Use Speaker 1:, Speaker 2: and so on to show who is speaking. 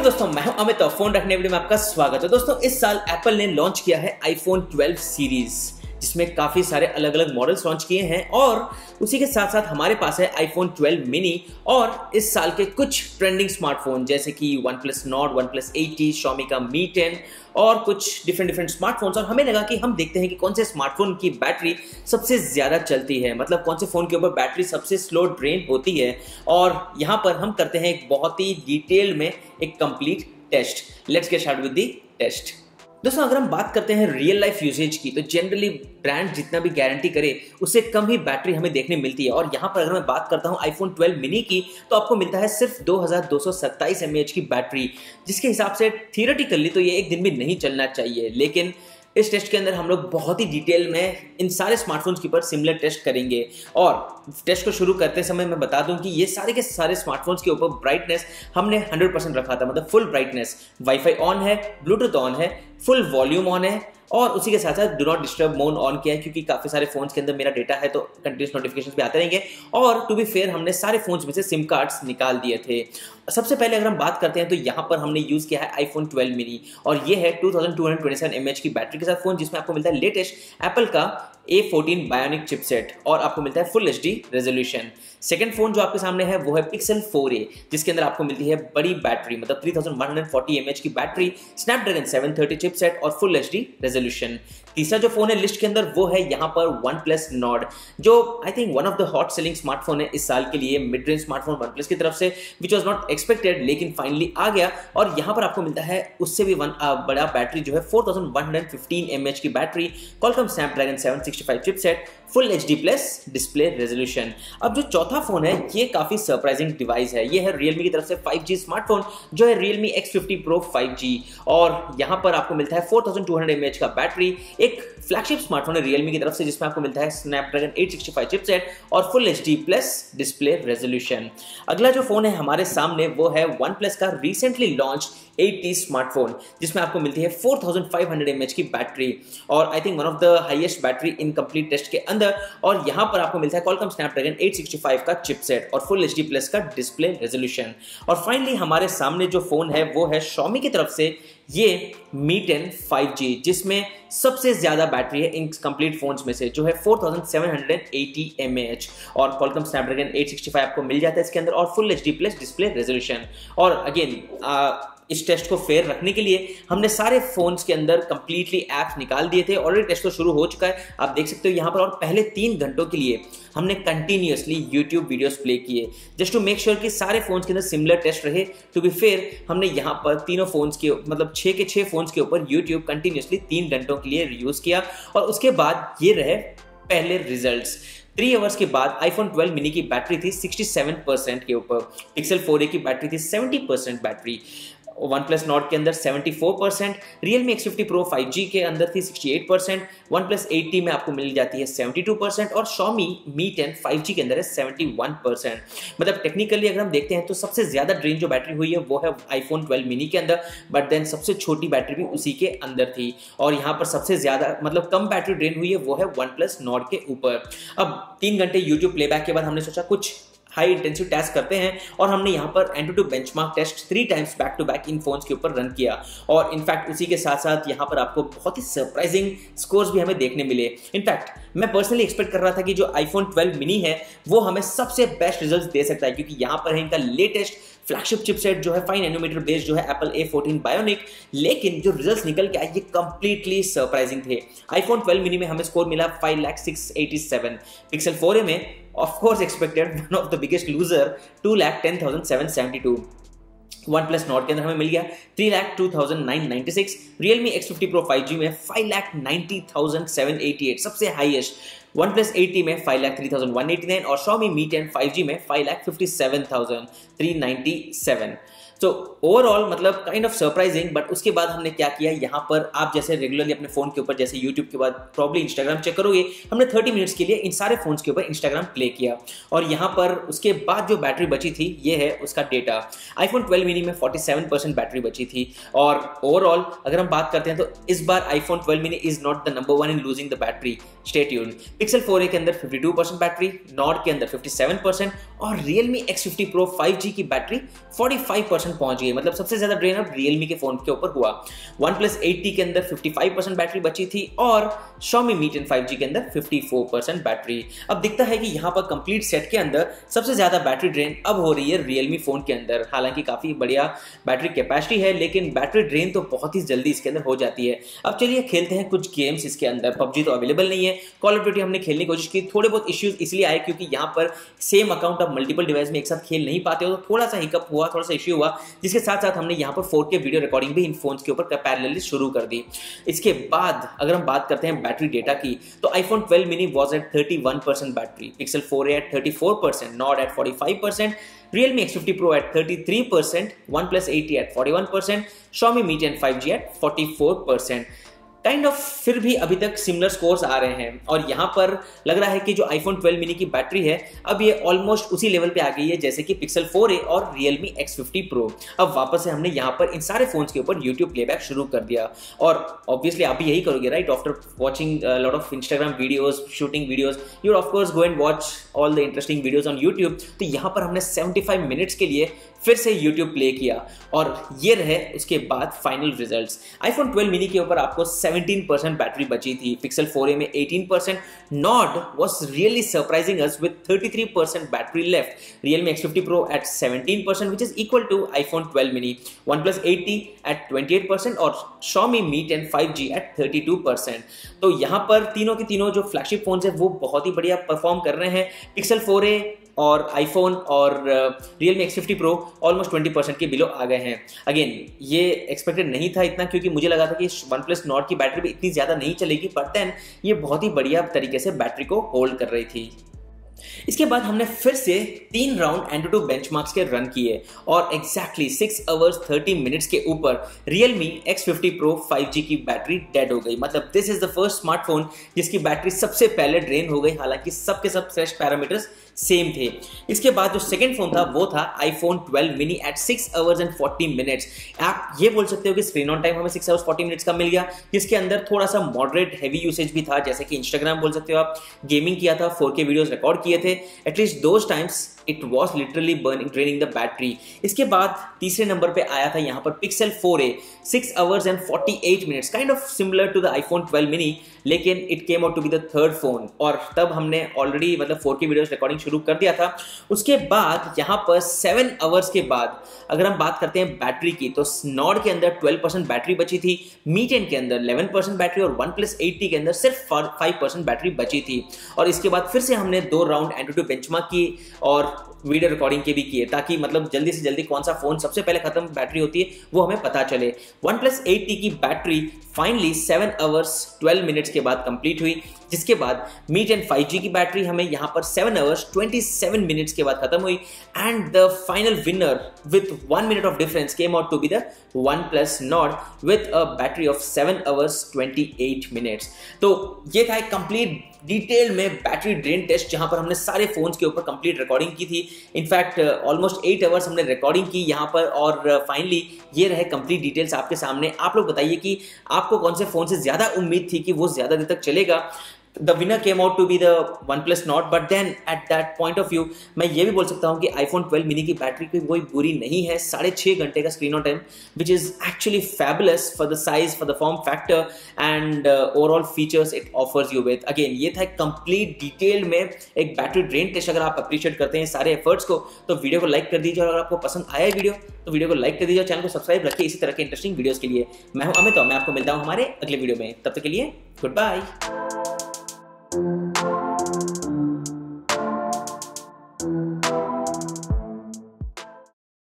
Speaker 1: Morning दोस्तों, मैं हूं अमित और फोन रखने वीडियो में आपका स्वागत है। दोस्तों, इस साल एप्पल ने लॉन्च किया है आईफोन 12 सीरीज, जिसमें काफी सारे अलग अलग मॉडल्स लॉन्च किए हैं और उसी के साथ साथ हमारे पास है आईफोन 12 मिनी और इस साल के कुछ ट्रेंडिंग स्मार्टफोन जैसे कि OnePlus Nord, OnePlus 8T, Xiaomi का Mi 10 और कुछ डिफरेंट स्मार्टफोन्स। और हमें लगा कि हम देखते हैं कि कौन से स्मार्टफोन की बैटरी सबसे ज्यादा चलती है, मतलब कौन से फोन के ऊपर बैटरी सबसे स्लो ड्रेन होती है। और यहाँ पर हम करते हैं एक बहुत ही डिटेल में एक complete test. Let's get start with the test. दोस्तों, अगर हम बात करते हैं रियल लाइफ यूसेज की, तो जनरली ब्रांड जितना भी गारंटी करे उससे कम ही बैटरी हमें देखने मिलती है। और यहाँ पर अगर मैं बात करता हूँ आईफोन 12 मिनी की, तो आपको मिलता है सिर्फ 2227 mAh की बैटरी, जिसके हिसाब से थियोरेटिकली तो ये एक दिन भी नहीं चलना चाहिए। लेकिन इस टेस्ट के अंदर हम लोग बहुत ही डिटेल में इन सारे स्मार्टफोन्स के ऊपर सिमिलर टेस्ट करेंगे। और टेस्ट को शुरू करते समय मैं बता दूं कि ये सारे के सारे स्मार्टफोन्स के ऊपर ब्राइटनेस हमने 100% रखा था, मतलब फुल ब्राइटनेस। वाईफाई ऑन है, ब्लूटूथ ऑन है, फुल वॉल्यूम ऑन है और उसी के साथ साथ do not disturb mode on किया है, क्योंकि काफी सारे फोन्स के अंदर मेरा डेटा है तो कंटिन्यूस नोटिफिकेशंस भी आते रहेंगे। और टू बी फेयर, हमने सारे फोन्स में से सिम कार्ड्स निकाल दिए थे। सबसे पहले अगर हम बात करते हैं तो यहाँ पर हमने यूज किया है आईफोन 12 मिनी और ये है 2227 mAh की बैटरी के साथ फोन, जिसमें आपको मिलता है लेटेस्ट एप्पल का A14 बायोनिक चिपसेट और आपको मिलता है full HD resolution. Second phone जो आपके सामने है वो है Pixel 4a, जिसके अंदर आपको मिलती है बड़ी बैटरी, मतलब 3140 mAh की बैटरी, स्नैपड्रैगन 730 चिपसेट और फुल HD रेजोल्यूशन। तीसरा जो फोन है लिस्ट के अंदर वो है यहाँ पर OnePlus Nord, जो आई think one of the hot selling smartphone है इस साल के लिए, मिड रेंज स्मार्टफोन OnePlus की तरफ से, विच वॉज नॉट एक्सपेक्टेड लेकिन फाइनली आ गया। और यहाँ पर आपको मिलता है उससे भी बड़ा बैटरी जो है 4115 mAh की battery, Qualcomm Snapdragon 765 chipset, full HD plus display resolution. अब जो चौथा फोन है ये काफी सरप्राइजिंग डिवाइस है, ये है Realme की तरफ से 5G स्मार्टफोन जो है Realme X50 Pro 5G और यहाँ पर आपको मिलता है 4200 mAh का बैटरी। एक फ्लैगशिप स्मार्टफोन है Realme की तरफ से जिसमें आपको मिलता है Snapdragon 865 चिपसेट और full HD plus display resolution. अगला जो फोन है हमारे सामने वो है OnePlus का रिसेंटली लॉन्च 8T स्मार्टफोन, जिसमें आपको मिलती है 4500 mAh की बैटरी और I think one of the highest battery in complete test के अंदर। और यहां पर आपको मिलता है Qualcomm Snapdragon 865 का चिपसेट और फुल HD प्लस का डिस्प्ले रेजोल्यूशन। और फाइनली हमारे सामने जो फोन है वो है Xiaomi की तरफ से ये Mi 10 5G, जिसमें सबसे ज्यादा बैटरी है इन कंप्लीट फोन्स में से, जो है 4780 mAh और Qualcomm Snapdragon 865 आपको मिल जाता है इसके अंदर और full HD plus display resolution. और अगेन इस टेस्ट को फेयर रखने के लिए हमने सारे फोन्स के अंदर कंप्लीटली ऐप्स निकाल दिए थे। ऑलरेडी टेस्ट तो शुरू हो चुका है, आप देख सकते हो यहाँ पर। और पहले 3 घंटों के लिए हमने कंटिन्यूअसली YouTube वीडियोस प्ले किए जस्ट टू मेक श्योर कि सारे फोन्स के अंदर सिमिलर टेस्ट रहे। टू बी फेयर, हमने यहाँ पर तीनों फोन्स के मतलब 6 के 6 फोन्स के ऊपर YouTube कंटिन्यूअसली 3 घंटों के लिए यूज किया और उसके बाद ये रहे पहले रिजल्ट्स। 3 आवर्स के बाद आईफोन 12 मिनी की बैटरी थी 67% के ऊपर, Pixel 4a की बैटरी थी 70% बैटरी, OnePlus Nord के अंदर 74%, Realme X50 Pro 5G के अंदर थी 68%, OnePlus 8T में आपको मिल जाती है 72% और Xiaomi Mi 10 5G के अंदर है 71%। मतलब टेक्निकली अगर हम देखते हैं तो सबसे ज्यादा ड्रेन जो बैटरी हुई है वो है आईफोन 12 मिनी के अंदर, बट देन सबसे छोटी बैटरी भी उसी के अंदर थी। और यहाँ पर सबसे ज्यादा मतलब कम बैटरी ड्रेन हुई है वो है OnePlus Nord के ऊपर। अब 3 घंटे YouTube प्लेबैक के बाद हमने सोचा कुछ हाई इंटेंसिव टेस्ट करते हैं और हमने यहाँ पर Antutu benchmark test 3 times back to back इन फोन्स के ऊपर रन किया। और इनफैक्ट उसी के साथ साथ यहाँ पर आपको बहुत ही सरप्राइजिंग स्कोर्स भी हमें देखने मिले। इनफैक्ट मैं पर्सनली एक्सपेक्ट कर रहा था कि जो आईफोन 12 मिनी है वो हमें सबसे बेस्ट रिजल्ट्स दे सकता है, क्योंकि यहाँ पर है इनका लेटेस्ट फ्लैगशिप चिपसेट जो है 5 नैनोमीटर बेस्ड जो है एप्पल A14 बायोनिक। लेकिन जो रिजल्ट्स निकल के आए ये कंप्लीटली सरप्राइजिंग थे। आईफोन 12 मिनी में हमें स्कोर मिला 5,06,87, Pixel 4a में of course expected one of the biggest loser 2,10,772, OnePlus Nord के अंदर हमें मिल गया 3,02,996, Realme X50 Pro 5G में 5,90,788 सबसे हाईएस्ट, OnePlus 8T में 5,03,189 और Xiaomi Mi 10 5G में 5,57,397। तो ओवरऑल मतलब काइंड ऑफ सरप्राइजिंग। बट उसके बाद हमने क्या किया, यहाँ पर आप जैसे रेगुलरली अपने फोन के ऊपर जैसे यूट्यूब के बाद प्रॉब्ली इंस्टाग्राम चेक करोगे, हमने 30 मिनट्स के लिए इन सारे फोन्स के ऊपर इंस्टाग्राम प्ले किया और यहाँ पर उसके बाद जो बैटरी बची थी ये है उसका डेटा। आईफोन 12 मिनी में 47% बैटरी बची थी और ओवरऑल अगर हम बात करते हैं तो इस बार iPhone 12 mini is not the number 1 in losing the battery, stay tuned. Pixel 4a के अंदर 52% बैटरी, Nord के अंदर 57% और Realme X50 Pro 5G की बैटरी 45% 55% पहुंच गई, मतलब सबसे ज्यादा ड्रेन अब Realme के फोन के ऊपर हुआ। OnePlus 8T के अंदर 55% बैटरी बची थी और Xiaomi Mi 10 5G के अंदर 54% बैटरी। अब दिखता है कि यहाँ पर कंप्लीट सेट के अंदर सबसे ज्यादा बैटरी ड्रेन अब हो रही है Realme फोन के अंदर। हालांकि काफी बढ़िया बैटरी कैपेसिटी है, लेकिन बैटरी ड्रेन तो बहुत ही जल्दी इसके अंदर हो जाती है। अब चलिए खेलते हैं कुछ गेम्स इसके अंदर। PUBG तो अवेलेबल नहीं है, कॉल ऑफ ड्यूटी हमने खेलने की कोशिश की, थोड़े बहुत इश्यूज इसलिए आए क्योंकि यहाँ पर सेम अकाउंट आप मल्टीपल डिवाइस में एक साथ खेल नहीं पाते हो, तो थोड़ा सा हिकअप हुआ, थोड़ा सा इश्यू हुआ, जिसके साथ साथ हमने यहाँ पर 4K वीडियो रिकॉर्डिंग भी इन फोन्स के ऊपर पैरेलली शुरू कर दी। इसके बाद अगर हम बात करते हैं बैटरी डेटा की, तो iPhone 12 mini was at 31% battery, Pixel 4a at 34%, Nord at 45%, Realme X50 Pro at 33%, OnePlus 8T at 41%, Xiaomi Mi 10 5G at 44%। Kind of फिर भी अभी तक सिमिलर स्कोर्स आ रहे हैं और यहाँ पर लग रहा है कि जो iPhone 12 mini की बैटरी है अब ये ऑलमोस्ट उसी लेवल पे आ गई है जैसे कि Pixel 4a और Realme X50 Pro। अब वापस से हमने यहाँ पर इन सारे फोन्स के ऊपर YouTube प्लेबैक शुरू कर दिया और ऑब्वियसली आप भी यही करोगे right. After watching lot of Instagram videos, shooting videos, you of course go and watch all the interesting videos on YouTube। तो यहाँ पर हमने 75 मिनट्स के लिए फिर से YouTube प्ले किया और ये रहे उसके बाद फाइनल रिजल्ट्स। iPhone 12 mini के ऊपर आपको 17% बैटरी बची थी, Pixel 4a में 18%, Nord was really surprising us with 33% battery left, Realme X50 Pro at 17% which is equal to iPhone 12 mini, OnePlus 8T at 28% और Xiaomi Mi 10 5G at 32%। तो यहाँ पर तीनों के तीनों जो फ्लैगशिप फोन्स है वो बहुत ही बढ़िया परफॉर्म कर रहे हैं। Pixel 4a और iPhone और Realme X50 Pro ऑलमोस्ट 20% के बिलो आ गए हैं। अगेन ये एक्सपेक्टेड नहीं था इतना, क्योंकि मुझे लगा था कि OnePlus Nord की बैटरी भी इतनी ज़्यादा नहीं चलेगी, बट देन ये बहुत ही बढ़िया तरीके से बैटरी को होल्ड कर रही थी। इसके बाद हमने फिर से 3 राउंड Antutu बेंचमार्क्स के रन किए और एग्जैक्टली 6 hours 30 minutes के ऊपर Realme X50 Pro 5G की बैटरी डेड हो गई। मतलब this is the first smartphone जिसकी बैटरी सबसे पहले ड्रेन हो गई, हालांकि सबके सब फ्रेश पैरामीटर्स सेम थे। इसके बाद जो सेकंड फोन था वो था iPhone 12 mini at 6 hours and 40 minutes। आप ये बोल सकते हो कि स्क्रीन ऑन टाइम हमें 6 hours 40 minutes का मिल गया, जिसके अंदर थोड़ा सा मॉडरेट हैवी यूसेज भी था, जैसे कि Instagram बोल सकते हो आप, गेमिंग किया था, 4K वीडियोस रिकॉर्ड किए थे। At least those times it was literally draining the battery. इसके बाद तीसरे नंबर पे आया था यहाँ पर Pixel 4a 6 hours and 48 minutes, kind of similar to the iPhone 12 mini, लेकिन it came out to be the third phone और तब हमने ऑलरेडी मतलब 4K वीडियोस रिकॉर्डिंग शुरू कर दिया था। उसके बाद यहाँ पर 7 hours के बाद अगर हम बात करते हैं बैटरी की, तो Nord के अंदर 12% बैटरी बची थी, Mi 10 के अंदर 11% बैटरी और OnePlus 8T के अंदर सिर्फ 5% बैटरी बची थी। और इसके बाद फिर से हमने 2 राउंड Antutu बेंचमार्क की और वीडियो रिकॉर्डिंग के भी किए, ताकि मतलब जल्दी से जल्दी कौन सा फोन सबसे पहले खत्म बैटरी होती है वो हमें पता चले। OnePlus 8T की बैटरी फाइनली 7 hours 12 minutes के बाद कंप्लीट हुई, जिसके बाद Mi 10 5G की बैटरी हमें यहाँ पर 7 hours 27 minutes के बाद खत्म हुई and the final winner with 1 minute of difference came out to be the OnePlus Nord with a battery of 7 hours 28 minutes। तो ये था एक कंप्लीट डिटेल में बैटरी ड्रेन टेस्ट, जहां पर हमने सारे फोन्स के ऊपर कंप्लीट रिकॉर्डिंग की थी। इनफैक्ट ऑलमोस्ट 8 hours हमने रिकॉर्डिंग की यहाँ पर और फाइनली ये रहे कंप्लीट डिटेल्स आपके सामने। आप लोग बताइए कि आपको कौन से फोन से ज्यादा उम्मीद थी कि वो ज्यादा देर तक चलेगा। The winner came out to be the OnePlus Nord, but then at that point of view मैं ये भी बोल सकता हूँ कि iPhone 12 mini की बैटरी कोई वही बुरी नहीं है। 6.5 घंटे का screen on time which is actually fabulous for the size, for the form factor and overall features it offers you with। Again ये था एक complete डिटेल में एक बैटरी ड्रेन टेस्ट। अगर आप अप्रिशिएट करते हैं सारे एफर्ट्स को तो वीडियो को लाइक कर दीजिए, और अगर आपको पसंद आया वीडियो तो वीडियो को लाइक कर दीजिए और चैनल को सब्सक्राइब रखिए इसी तरह के इंटरेस्टिंग वीडियोस के लिए। मैं हूं अमित और मैं आपको मिलता हूं हमारे अगले वीडियो में। तब तक के लिए गुड बाय।